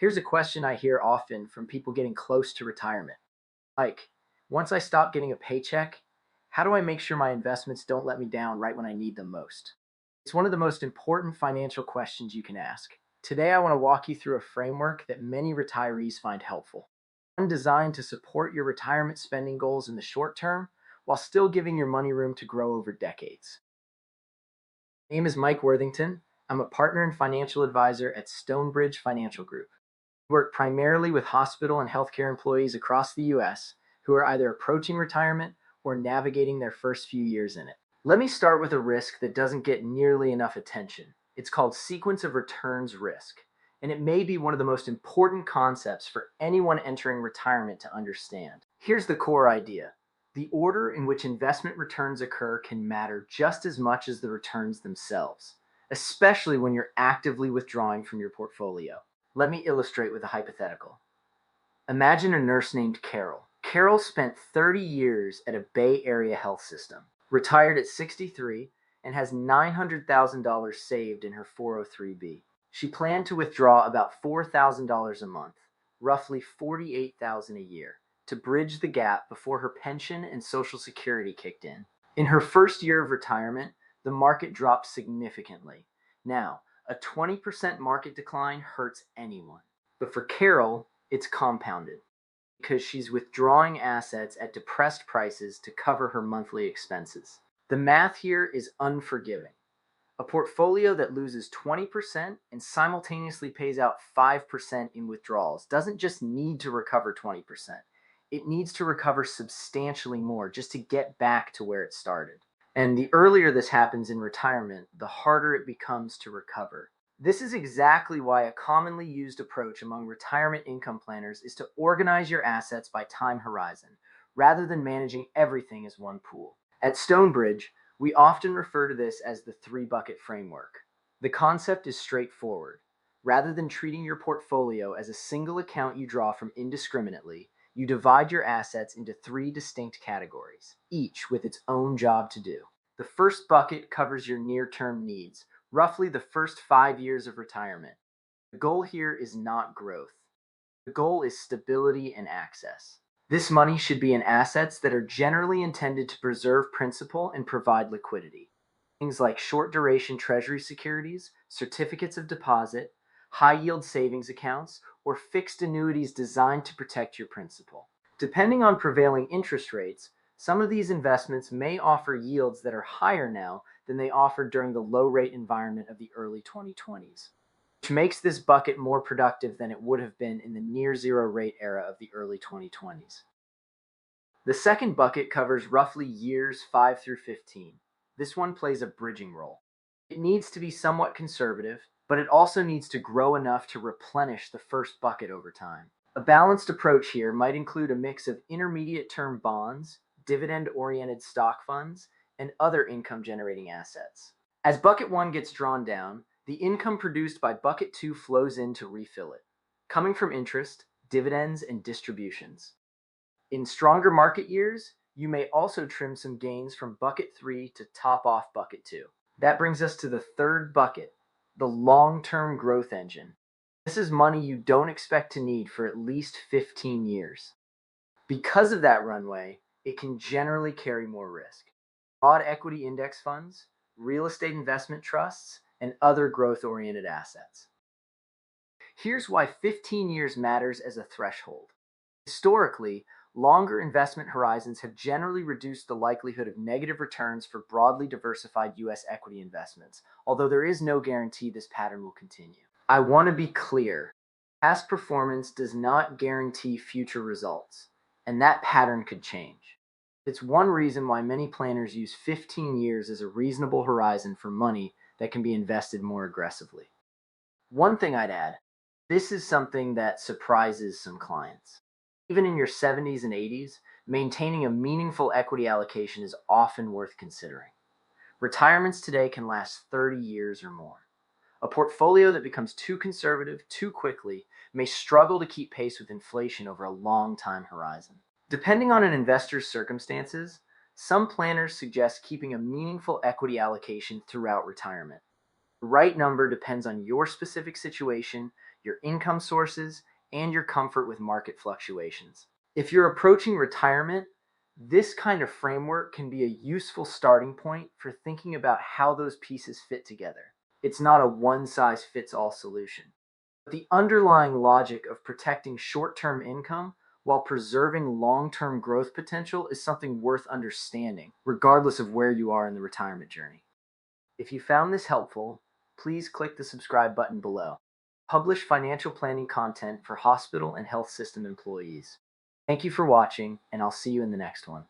Here's a question I hear often from people getting close to retirement. Like, once I stop getting a paycheck, how do I make sure my investments don't let me down right when I need them most? It's one of the most important financial questions you can ask. Today, I want to walk you through a framework that many retirees find helpful. One designed to support your retirement spending goals in the short term while still giving your money room to grow over decades. My name is Mike Worthington. I'm a partner and financial advisor at Stonebridge Financial Group. We work primarily with hospital and healthcare employees across the US who are either approaching retirement or navigating their first few years in it. Let me start with a risk that doesn't get nearly enough attention. It's called sequence of returns risk, and it may be one of the most important concepts for anyone entering retirement to understand. Here's the core idea. The order in which investment returns occur can matter just as much as the returns themselves, especially when you're actively withdrawing from your portfolio. Let me illustrate with a hypothetical. Imagine a nurse named Carol. Carol spent 30 years at a Bay Area health system, retired at 63, and has $900,000 saved in her 403b. She planned to withdraw about $4,000 a month, roughly $48,000 a year, to bridge the gap before her pension and Social Security kicked in. In her first year of retirement, the market dropped significantly. Now, a 20% market decline hurts anyone. But for Carol, it's compounded because she's withdrawing assets at depressed prices to cover her monthly expenses. The math here is unforgiving. A portfolio that loses 20% and simultaneously pays out 5% in withdrawals doesn't just need to recover 20%. It needs to recover substantially more just to get back to where it started. And the earlier this happens in retirement, the harder it becomes to recover. This is exactly why a commonly used approach among retirement income planners is to organize your assets by time horizon, rather than managing everything as one pool. At Stonebridge, we often refer to this as the three-bucket framework. The concept is straightforward. Rather than treating your portfolio as a single account you draw from indiscriminately, you divide your assets into three distinct categories, each with its own job to do. The first bucket covers your near-term needs, roughly the first 5 years of retirement. The goal here is not growth. The goal is stability and access. This money should be in assets that are generally intended to preserve principal and provide liquidity. Things like short-duration treasury securities, certificates of deposit, high-yield savings accounts, or fixed annuities designed to protect your principal. Depending on prevailing interest rates, some of these investments may offer yields that are higher now than they offered during the low-rate environment of the early 2020s, which makes this bucket more productive than it would have been in the near-zero rate era of the early 2020s. The second bucket covers roughly years 5 through 15. This one plays a bridging role. It needs to be somewhat conservative, but it also needs to grow enough to replenish the first bucket over time. A balanced approach here might include a mix of intermediate-term bonds, dividend-oriented stock funds, and other income-generating assets. As bucket 1 gets drawn down, the income produced by bucket 2 flows in to refill it, coming from interest, dividends, and distributions. In stronger market years, you may also trim some gains from bucket 3 to top off bucket 2. That brings us to the third bucket, the long-term growth engine. This is money you don't expect to need for at least 15 years. Because of that runway, it can generally carry more risk. Broad equity index funds, real estate investment trusts, and other growth-oriented assets. Here's why 15 years matters as a threshold. Historically, longer investment horizons have generally reduced the likelihood of negative returns for broadly diversified U.S. equity investments, although there is no guarantee this pattern will continue. I want to be clear. Past performance does not guarantee future results, and that pattern could change. It's one reason why many planners use 15 years as a reasonable horizon for money that can be invested more aggressively. One thing I'd add, this is something that surprises some clients. Even in your 70s and 80s, maintaining a meaningful equity allocation is often worth considering. Retirements today can last 30 years or more. A portfolio that becomes too conservative too quickly may struggle to keep pace with inflation over a long time horizon. Depending on an investor's circumstances, some planners suggest keeping a meaningful equity allocation throughout retirement. The right number depends on your specific situation, your income sources, and your comfort with market fluctuations. If you're approaching retirement, this kind of framework can be a useful starting point for thinking about how those pieces fit together. It's not a one-size-fits-all solution. The underlying logic of protecting short-term income while preserving long-term growth potential is something worth understanding, regardless of where you are in the retirement journey. If you found this helpful, please click the subscribe button below. Publish financial planning content for hospital and health system employees. Thank you for watching, and I'll see you in the next one.